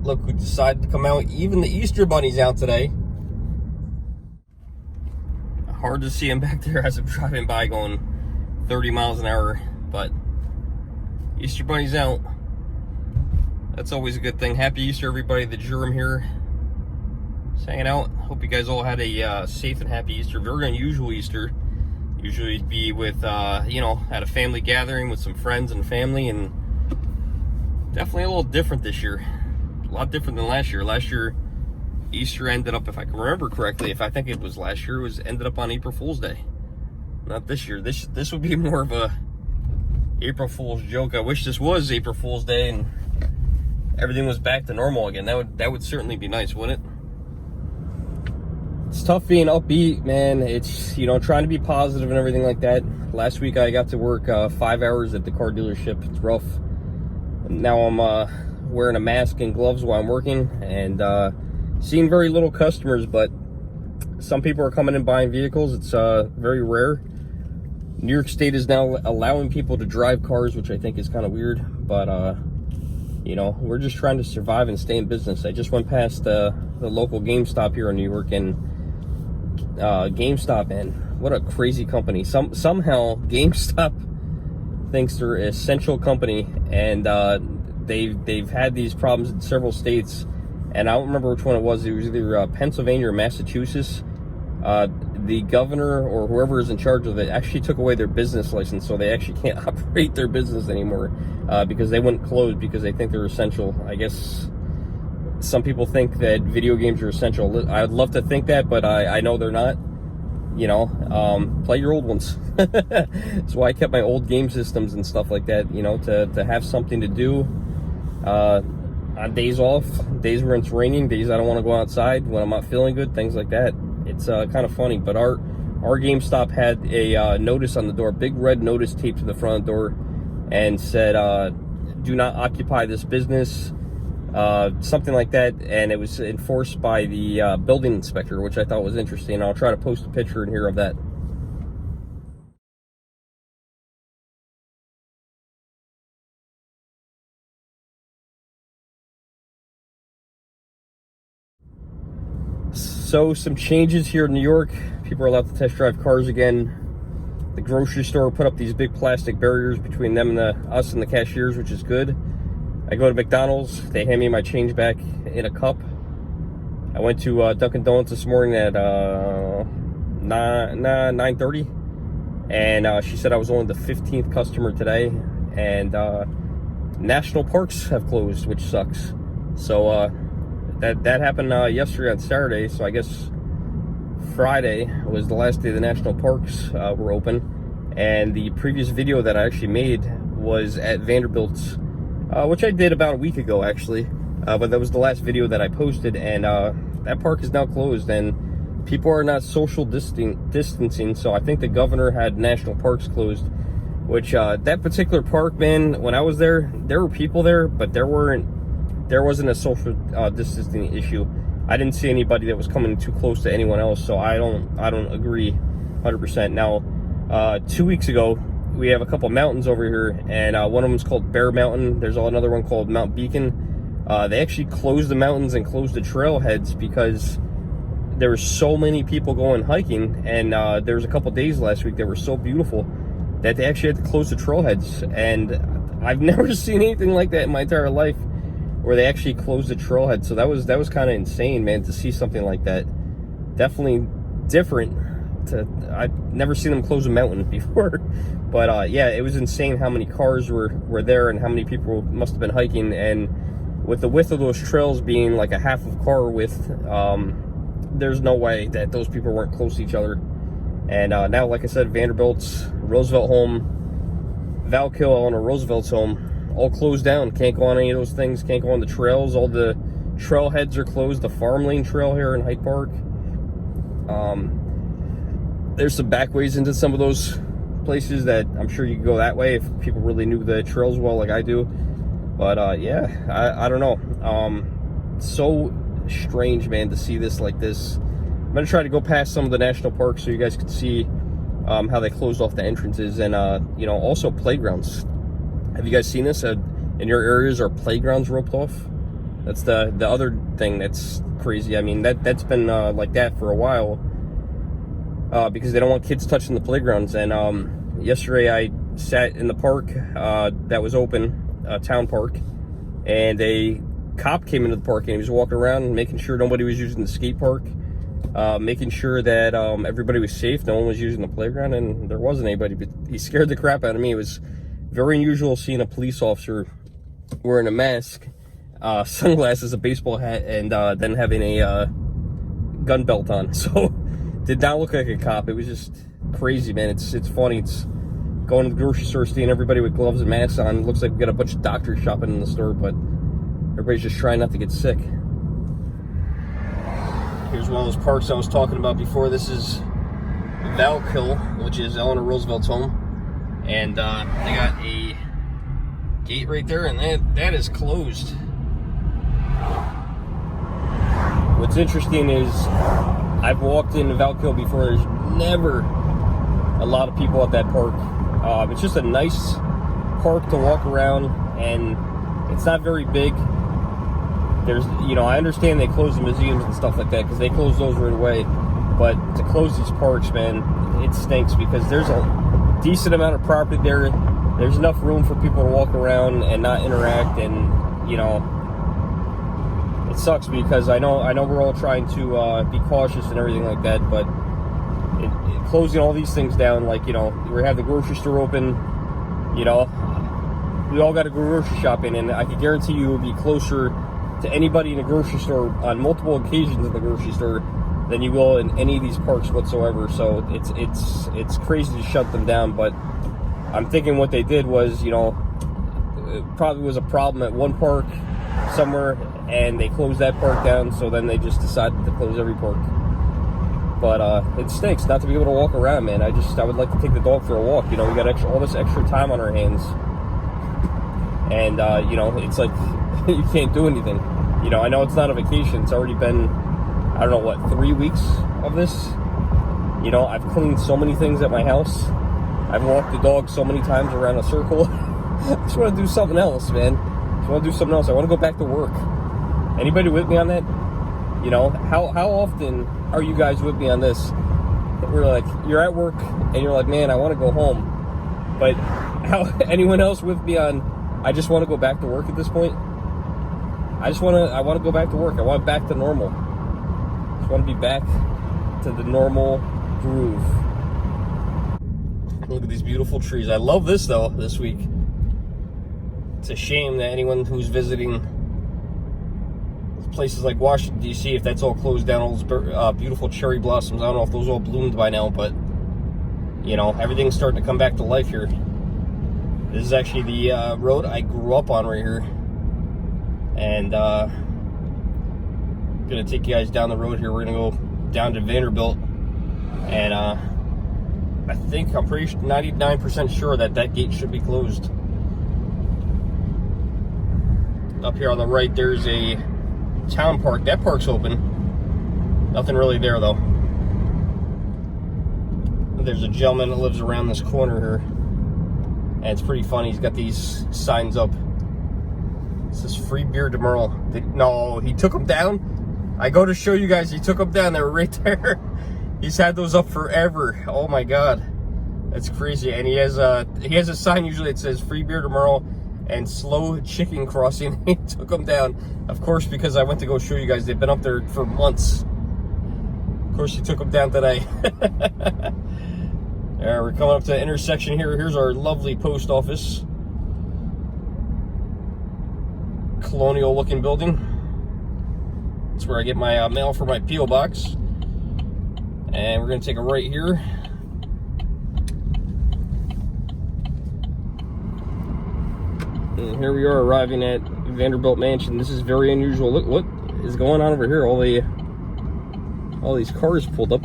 Look who decided to come out. Even the Easter Bunny's out today. Hard to see him back there as I'm driving by going 30 miles an hour, but Easter Bunny's out. That's always a good thing. Happy Easter, everybody. The Germ here. Just hanging out. Hope you guys all had a safe and happy Easter. Very unusual Easter. Usually it'd be with, at a family gathering with some friends and family, and definitely a little different this year. A lot different than last year. Last year, Easter ended up, if I can remember correctly, if I think it was last year, ended up on April Fool's Day. Not this year. This would be more of a April Fool's joke. I wish this was April Fool's Day and everything was back to normal again. That would certainly be nice, wouldn't it? It's tough being upbeat, man. It's, trying to be positive and everything like that. Last week I got to work 5 hours at the car dealership. It's rough. Now I'm wearing a mask and gloves while I'm working, and seeing very little customers, but some people are coming and buying vehicles. It's very rare. New York State is now allowing people to drive cars, which I think is kind of weird, but we're just trying to survive and stay in business. I just went past the local GameStop here in New York, and GameStop, man, what a crazy company. Somehow GameStop thinks they're an essential company, and they've had these problems in several states, and I don't remember which one it was. It was either Pennsylvania or Massachusetts. The governor or whoever is in charge of it actually took away their business license, so they actually can't operate their business anymore because they wouldn't close because they think they're essential. I guess some people think that video games are essential. I'd love to think that, but I know they're not. Play your old ones. That's why I kept my old game systems and stuff like that, to have something to do on days off, days where it's raining, days I don't want to go outside, when I'm not feeling good, things like that. It's kind of funny, but our GameStop had a notice on the door, big red notice taped to the front of the door, and said, do not occupy this business, something like that, and it was enforced by the building inspector, which I thought was interesting. I'll try to post a picture in here of that. So some changes here in New York. People are allowed to test drive cars again. The grocery store put up these big plastic barriers between them and us and the cashiers, which is good. I go to McDonald's, they hand me my change back in a cup. I went to Dunkin' Donuts this morning at 9:30, and she said I was only the 15th customer today, and national parks have closed, which sucks. So that happened yesterday on Saturday, so I guess Friday was the last day the national parks were open, and the previous video that I actually made was at Vanderbilt's, which I did about a week ago actually, but that was the last video that I posted, and that park is now closed, and people are not social distancing, so I think the governor had national parks closed, which that particular park, man, when I was there were people there, but there wasn't a social distancing issue. I didn't see anybody that was coming too close to anyone else, so I don't agree 100%. Now, 2 weeks ago, we have a couple mountains over here, and one of them is called Bear Mountain. There's another one called Mount Beacon. They actually closed the mountains and closed the trailheads because there were so many people going hiking, and there was a couple days last week that were so beautiful that they actually had to close the trailheads, and I've never seen anything like that in my entire life, where they actually closed the trailhead. So that was kind of insane, man, to see something like that. Definitely different. I've never seen them close a mountain before, but yeah, it was insane how many cars were there and how many people must have been hiking. And with the width of those trails being like a half of car width, there's no way that those people weren't close to each other. And now, like I said, Vanderbilt's, Roosevelt home, Valkill, Eleanor Roosevelt's home, all closed down. Can't go on any of those things. Can't go on the trails. All the trailheads are closed. The Farm Lane Trail here in Hyde Park. There's some back ways into some of those places that I'm sure you could go that way if people really knew the trails well, like I do. But yeah, I don't know. So strange, man, to see this like this. I'm gonna try to go past some of the national parks so you guys can see how they closed off the entrances, and also playgrounds. Have you guys seen this? In your areas, are playgrounds roped off? That's the other thing that's crazy. I mean, that's been like that for a while, because they don't want kids touching the playgrounds. And yesterday I sat in the park that was open, town park, and a cop came into the park and he was walking around making sure nobody was using the skate park, making sure that everybody was safe, no one was using the playground, and there wasn't anybody. But he scared the crap out of me. It was very unusual seeing a police officer wearing a mask, sunglasses, a baseball hat, and then having a gun belt on. So did not look like a cop. It was just crazy, man. It's funny. It's going to the grocery store, seeing everybody with gloves and masks on. It looks like we got a bunch of doctors shopping in the store, but everybody's just trying not to get sick. Here's one of those parks I was talking about before. This is Valkill, which is Eleanor Roosevelt's home. And they got a gate right there, and that is closed. What's interesting is I've walked into Valkill before. There's never a lot of people at that park. It's just a nice park to walk around, and it's not very big. There's, I understand they close the museums and stuff like that because they close those right away. But to close these parks, man, it stinks because there's a decent amount of property there. There's enough room for people to walk around and not interact, and it sucks because I know we're all trying to be cautious and everything like that, but closing all these things down, like we have the grocery store open, we all got to go grocery shopping, and I can guarantee you will be closer to anybody in a grocery store on multiple occasions in the grocery store than you will in any of these parks whatsoever. So it's crazy to shut them down, but I'm thinking what they did was, it probably was a problem at one park somewhere, and they closed that park down, so then they just decided to close every park. But it stinks not to be able to walk around, man. I would like to take the dog for a walk. We got all this extra time on our hands, and it's like you can't do anything. I know it's not a vacation. It's already been, I don't know what, 3 weeks of this. I've cleaned so many things at my house. I've walked the dog so many times around a circle. I just want to do something else, man. I just want to do something else. I want to go back to work. Anybody with me on that? How often are you guys with me on this? We're like, you're at work and you're like, man, I want to go home. But anyone else with me on, I just want to go back to work at this point? I want to go back to work. I want back to normal. I just want to be back to the normal groove. Look at these beautiful trees. I love this though this week. It's a shame that anyone who's visiting places like Washington, D.C., if that's all closed down, all those beautiful cherry blossoms, I don't know if those all bloomed by now, but everything's starting to come back to life here. This is actually the road I grew up on right here. And I'm gonna take you guys down the road here. We're gonna go down to Vanderbilt, and I'm pretty 99% sure that gate should be closed. Up here on the right, there's a town park. That park's open. Nothing really there though. There's a gentleman that lives around this corner here, and it's pretty funny. He's got these signs up. It says free beer tomorrow. No, he took them down. I go to show you guys, he took them down. They were right there. He's had those up forever. Oh my God, that's crazy. And he has a sign usually that says free beer tomorrow and slow chicken crossing. He took them down, of course, because I went to go show you guys. They've been up there for months. Of course, he took them down today. We're coming up to the intersection here. Here's our lovely post office. Colonial looking building. That's where I get my mail for my P.O. box. And we're going to take a right here. And here we are arriving at Vanderbilt Mansion. This is very unusual. Look what is going on over here. All these cars pulled up.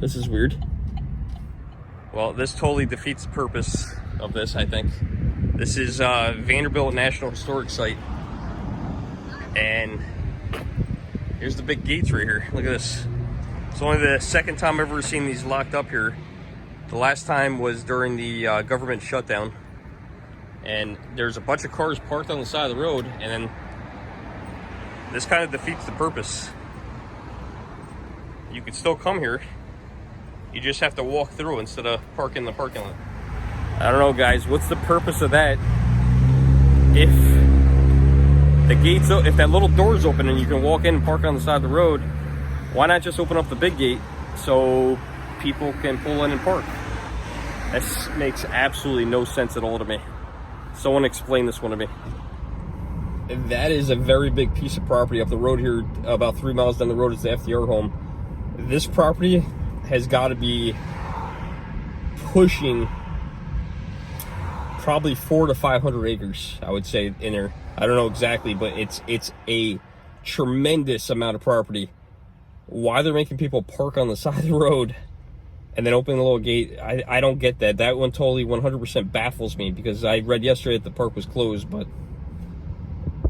This is weird. Well, this totally defeats the purpose of this, I think. This is Vanderbilt National Historic Site. And here's the big gates right here. Look at this. It's only the second time I've ever seen these locked up here. The last time was during the government shutdown. And there's a bunch of cars parked on the side of the road, and then this kind of defeats the purpose. You could still come here. You just have to walk through instead of parking in the parking lot. I don't know, guys. What's the purpose of that? If the gates, if that little door's open and you can walk in and park on the side of the road, why not just open up the big gate so people can pull in and park? This makes absolutely no sense at all to me. Someone explain this one to me. That is a very big piece of property up the road here. About 3 miles down the road is the FDR home. This property has got to be pushing probably 400 to 500 acres, I would say, in there. I don't know exactly, but it's a tremendous amount of property. Why they're making people park on the side of the road and then opening the little gate, I don't get that. That one totally 100% baffles me, because I read yesterday that the park was closed, but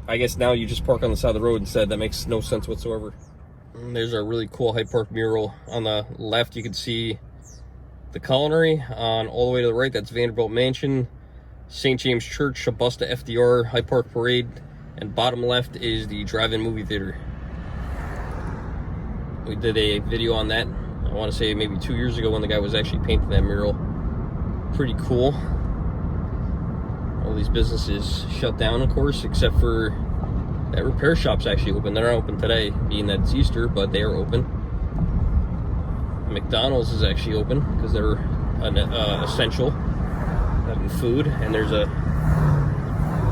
I guess now you just park on the side of the road instead. That makes no sense whatsoever. And there's a really cool Hyde Park mural. On the left, you can see the Culinary. On all the way to the right, that's Vanderbilt Mansion, St. James Church, a bust to FDR, Hyde Park Parade, and bottom left is the drive-in movie theater. We did a video on that, I want to say maybe 2 years ago, when the guy was actually painting that mural. Pretty cool. All these businesses shut down, of course, except for that repair shop's actually open. They're not open today, being that it's Easter, but they are open. McDonald's is actually open because they're an essential, having food. And there's a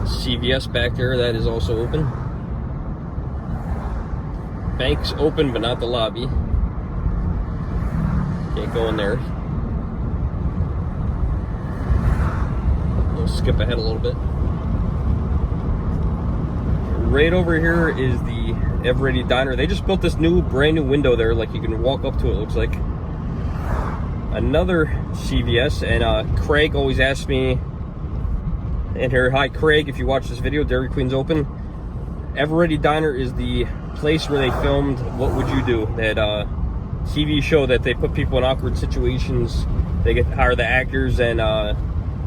CVS back there that is also open. Bank's open, but not the lobby. Can't go in there. We'll skip ahead a little bit. Right over here is the Ever Ready Diner. They just built this brand new window there, like you can walk up to it, looks like. Another CVS, and Craig always asks me in here, hi Craig, if you watch this video, Dairy Queen's open. Ever Ready Diner is the place where they filmed What Would You Do? That TV show that they put people in awkward situations. They hire the actors, and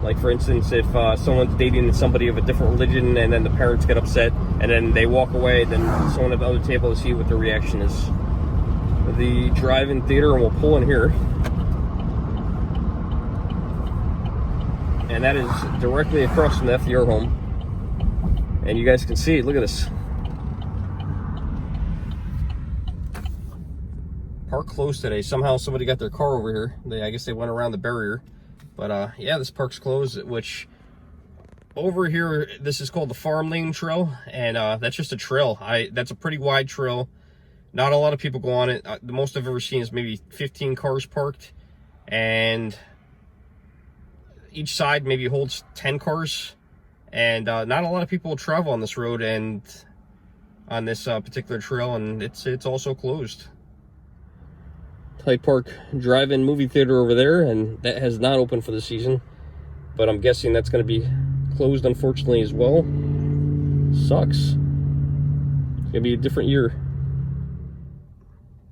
like for instance, if someone's dating somebody of a different religion and then the parents get upset and then they walk away, then someone at the other table to see what their reaction is. The drive-in theater, and we'll pull in here. And that is directly across from the FDR home. And you guys can see it, look at this. Park closed today. Somehow somebody got their car over here. I guess they went around the barrier. But yeah, this park's closed, which over here, this is called the Farm Lane Trail, and that's just a trail. That's a pretty wide trail. Not a lot of people go on it. The most I've ever seen is maybe 15 cars parked, and each side maybe holds 10 cars, and not a lot of people travel on this road and on this particular trail, and it's also closed. Hyde Park drive-in movie theater over there, and that has not opened for the season, but I'm guessing that's going to be closed, unfortunately, as well. Sucks. It's going to be a different year.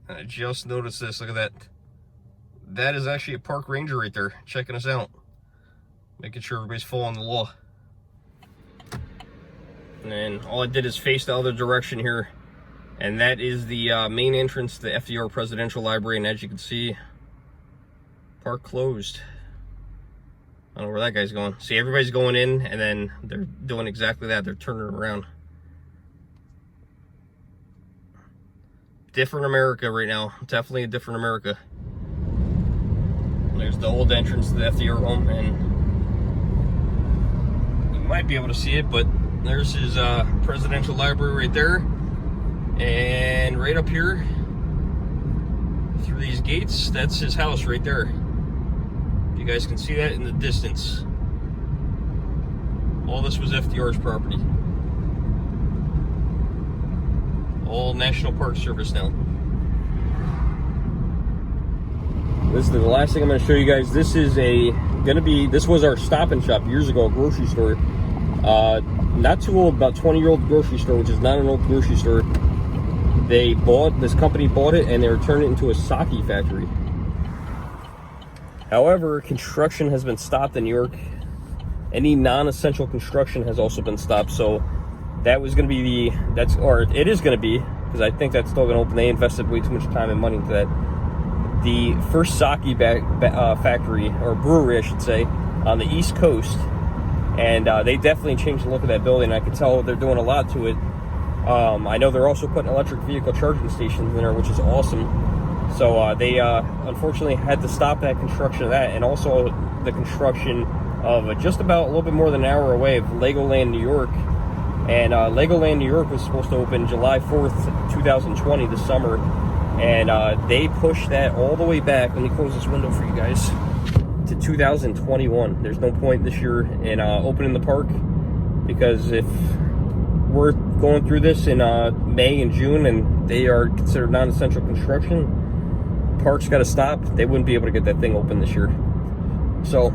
I just noticed this. Look at that. That is actually a park ranger right there, checking us out, making sure everybody's following the law. And then all I did is face the other direction here. And that is the main entrance to the FDR Presidential Library, and as you can see, park closed. I don't know where that guy's going. See, everybody's going in, and then they're doing exactly that. They're turning around. Different America right now. Definitely a different America. There's the old entrance to the FDR home, and you might be able to see it, but there's his Presidential Library right there. And right up here, through these gates, that's his house right there. You guys can see that in the distance. All this was FDR's property. All National Park Service now. This is the last thing I'm going to show you guys. This is this was our Stop and Shop years ago, a grocery store. Not too old, about 20-year-old grocery store, which is not an old grocery store. This company bought it, and they were turning it into a sake factory. However, construction has been stopped in New York, Any non-essential construction has also been stopped. So that was going to be it is going to be, because I think that's still going to open. They invested way too much time and money into that. The first sake factory, or brewery, I should say, on the East Coast. And they definitely changed the look of that building. I can tell they're doing a lot to it. I know they're also putting electric vehicle charging stations in there, which is awesome. So they unfortunately had to stop that construction of that, and also the construction of just about a little bit more than an hour away of Legoland, New York. And Legoland, New York was supposed to open July 4th, 2020, this summer. And they pushed that all the way back. Let me close this window for you guys. To 2021. There's no point this year in opening the park, because if we're going through this in May and June and they are considered non-essential construction, park's got to stop. They wouldn't be able to get that thing open this year. So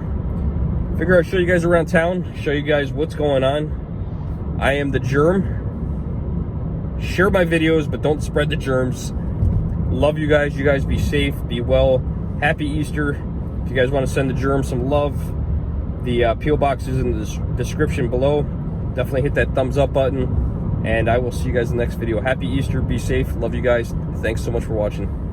figure I'd show you guys around town, show you guys what's going on. I am the Germ. Share my videos, but don't spread the germs. Love you guys. You guys be safe, be well. Happy Easter. If you guys want to send the Germ some love, the P.O. box is in the description below. Definitely hit that thumbs up button, and I will see you guys in the next video. Happy Easter. Be safe. Love you guys. Thanks so much for watching.